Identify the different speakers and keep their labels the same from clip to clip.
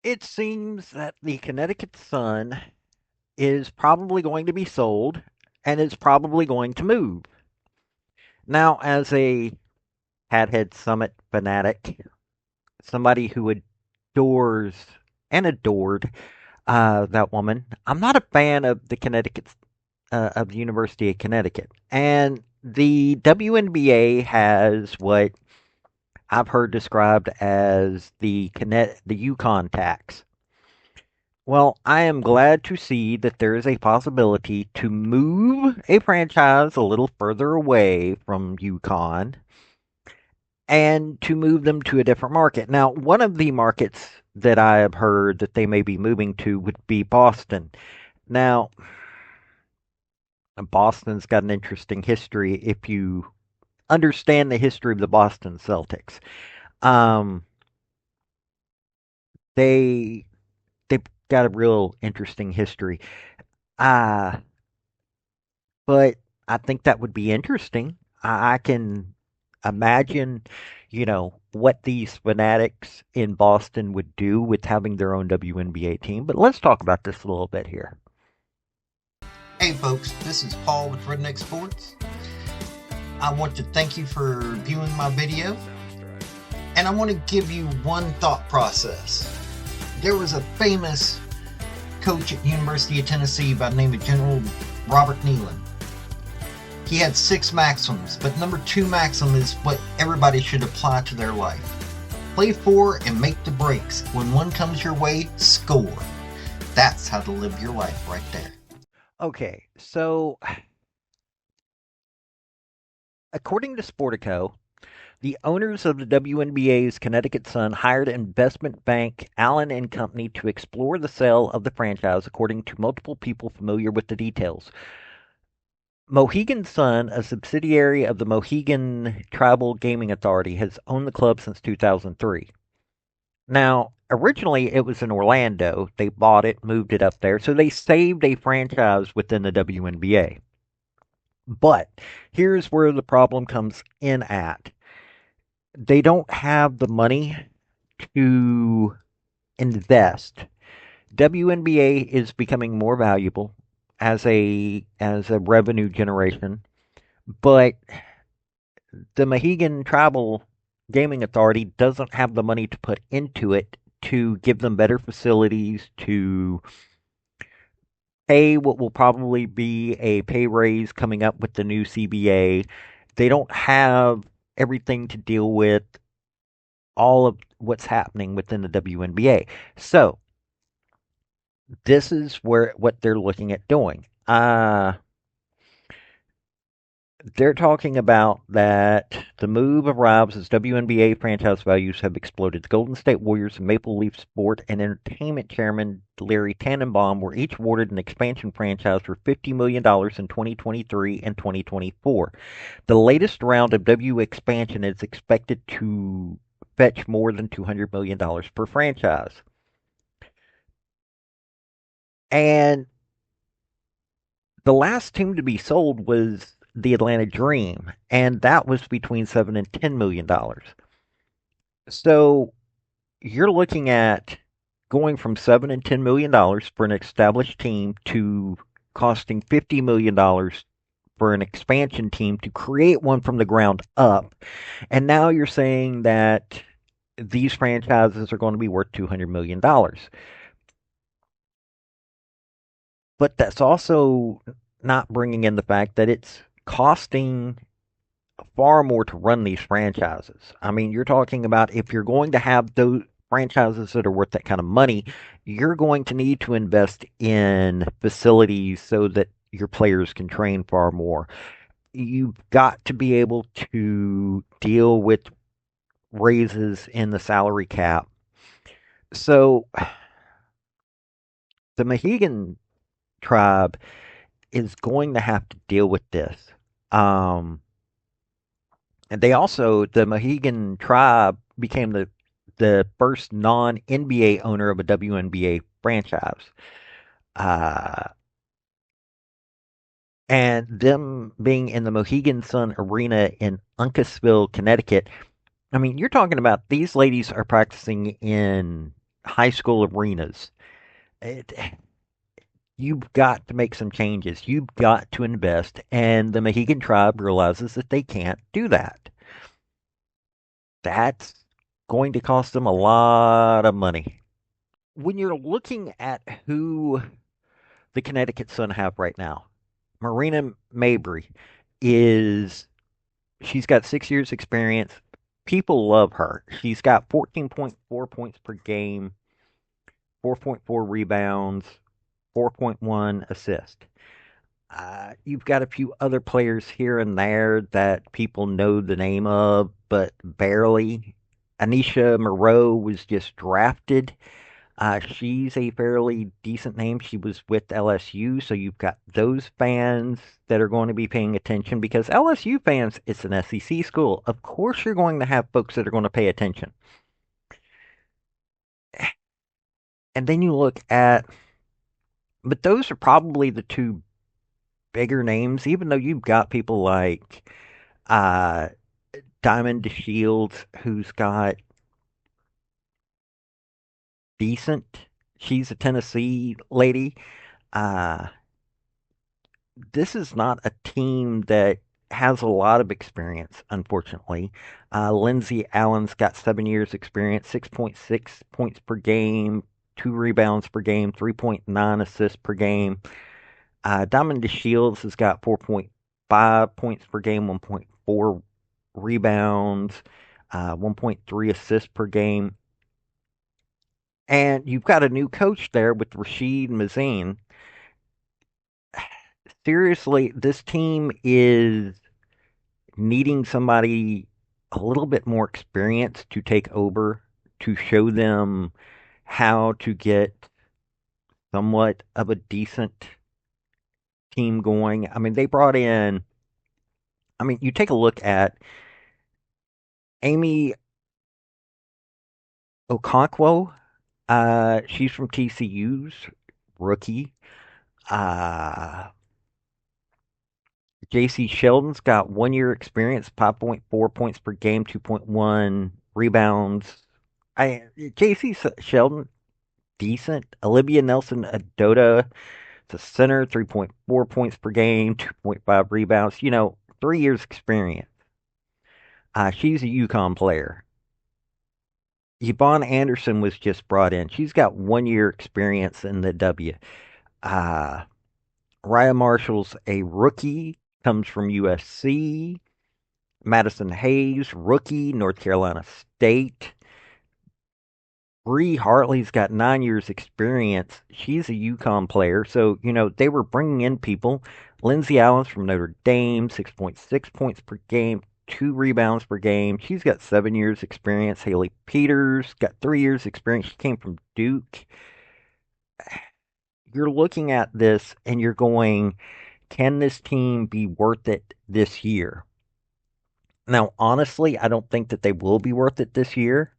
Speaker 1: It seems that the Connecticut Sun is probably going to be sold and is probably going to move. Now, as a Cathead Summit fanatic, somebody who adores and adored that woman, I'm not a fan of the of the University of Connecticut. And the WNBA has what I've heard described as the Yukon tax. Well, I am glad to see that there is a possibility to move a franchise a little further away from Yukon and to move them to a different market. Now, one of the markets that I have heard that they may be moving to would be Boston. Now, Boston's got an interesting history if you understand the history of the Boston Celtics. Um, they they've got a real interesting history. Uh but I think that would be interesting. I can imagine, what these fanatics in Boston would do with having their own WNBA team. But let's talk about this a little bit here.
Speaker 2: Hey folks, this is Paul with Redneck Sports. I want to thank you for viewing my video, and I want to give you one thought process. There was a famous coach at the University of Tennessee by the name of General Robert Nealon. He had 6 maxims, but number 2 maxim is what everybody should apply to their life. Play for and make the breaks. When one comes your way, score. That's how to live your life right there.
Speaker 1: Okay, so according to Sportico, the owners of the WNBA's Connecticut Sun hired investment bank Allen and Company to explore the sale of the franchise, according to multiple people familiar with the details. Mohegan Sun, a subsidiary of the Mohegan Tribal Gaming Authority, has owned the club since 2003. Now, originally it was in Orlando. They bought it, moved it up there, so they saved a franchise within the WNBA. But here's where the problem comes in at. They don't have the money to invest. WNBA is becoming more valuable as a revenue generation, but the Mohegan Tribal Gaming Authority doesn't have the money to put into it to give them better facilities, to pay what will probably be a pay raise coming up with the new CBA. They don't have everything to deal with all of what's happening within the WNBA. So this is where what they're looking at doing. They're talking about that the move arrives as WNBA franchise values have exploded. The Golden State Warriors and Maple Leaf Sport and Entertainment Chairman Larry Tannenbaum were each awarded an expansion franchise for $50 million in 2023 and 2024. The latest round of W expansion is expected to fetch more than $200 million per franchise. And the last team to be sold was the Atlanta Dream, and that was between $7 and $10 million. So you're looking at going from $7 and $10 million for an established team to costing $50 million for an expansion team to create one from the ground up. And now you're saying that these franchises are going to be worth $200 million. But that's also not bringing in the fact that it's costing far more to run these franchises. I mean, you're talking about if you're going to have those franchises that are worth that kind of money, you're going to need to invest in facilities so that your players can train far more. You've got to be able to deal with raises in the salary cap. So the Mohegan tribe is going to have to deal with this. Um, and the Mohegan tribe became the first non NBA owner of a WNBA franchise. Uh, and them being in the Mohegan Sun Arena in Uncasville, Connecticut. I mean, you're talking about these ladies are practicing in high school arenas. It, you've got to make some changes. You've got to invest, and the Mohegan Tribe realizes that they can't do that. That's going to cost them a lot of money. When you're looking at who the Connecticut Sun have right now, Marina Mabry is she's got 6 years experience. People love her. She's got 14.4 points per game, 4.4 rebounds, 4.1 assist. You've got a few other players here and there that people know the name of, but barely. Anisha Moreau was just drafted. She's a fairly decent name. She was with LSU, so you've got those fans that are going to be paying attention because LSU fans, it's an SEC school. Of course, you're going to have folks that are going to pay attention. And then you look at, but those are probably the two bigger names, even though you've got people like uh, Diamond DeShields, who's got decent. She's a Tennessee lady. Uh, this is not a team that has a lot of experience, unfortunately. Lindsay Allen's got 7 years experience, 6.6 points per game, 2 rebounds per game, 3.9 assists per game. Diamond DeShields has got 4.5 points per game, 1.4 rebounds, 1.3 assists per game. And you've got a new coach there with Rashid Mazine. Seriously, this team is needing somebody a little bit more experienced to take over, to show them how to get somewhat of a decent team going. I mean, they brought in, I mean, you take a look at Amy Okonkwo. She's from TCU's rookie. Uh, JC Sheldon's got 1 year experience, 5.4 points per game, 2.1 rebounds. JC Sheldon, decent. Olivia Nelson Adota, it's a center, 3.4 points per game, 2.5 rebounds. 3 years experience. She's a UConn player. Yvonne Anderson was just brought in. She's got 1 year experience in the W. Uh, Raya Marshall's a rookie, comes from USC. Madison Hayes, rookie, North Carolina State. Bree Hartley's got 9 years experience. She's a UConn player. So, they were bringing in people. Lindsay Allen's from Notre Dame, 6.6 points per game, 2 rebounds per game. She's got 7 years experience. Haley Peters got 3 years experience. She came from Duke. You're looking at this and you're going, can this team be worth it this year? Now, honestly, I don't think that they will be worth it this year.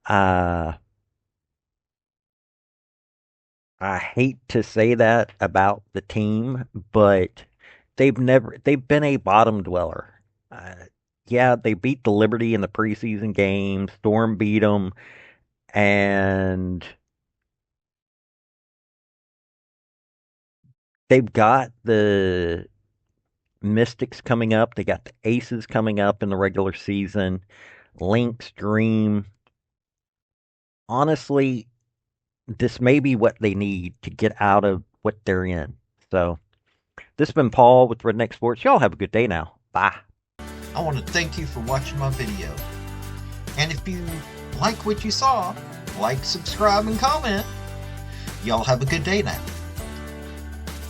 Speaker 1: Uh, I hate to say that about the team, but they've been a bottom dweller. Uh, yeah, they beat the Liberty in the preseason game. Storm beat them, and they've got the Mystics coming up. They got the Aces coming up in the regular season. Lynx, Dream. Honestly, this may be what they need to get out of what they're in. So, this has been Paul with Redneck Sports. Y'all have a good day now. Bye.
Speaker 2: I want to thank you for watching my video. And if you like what you saw, like, subscribe, and comment. Y'all have a good day now.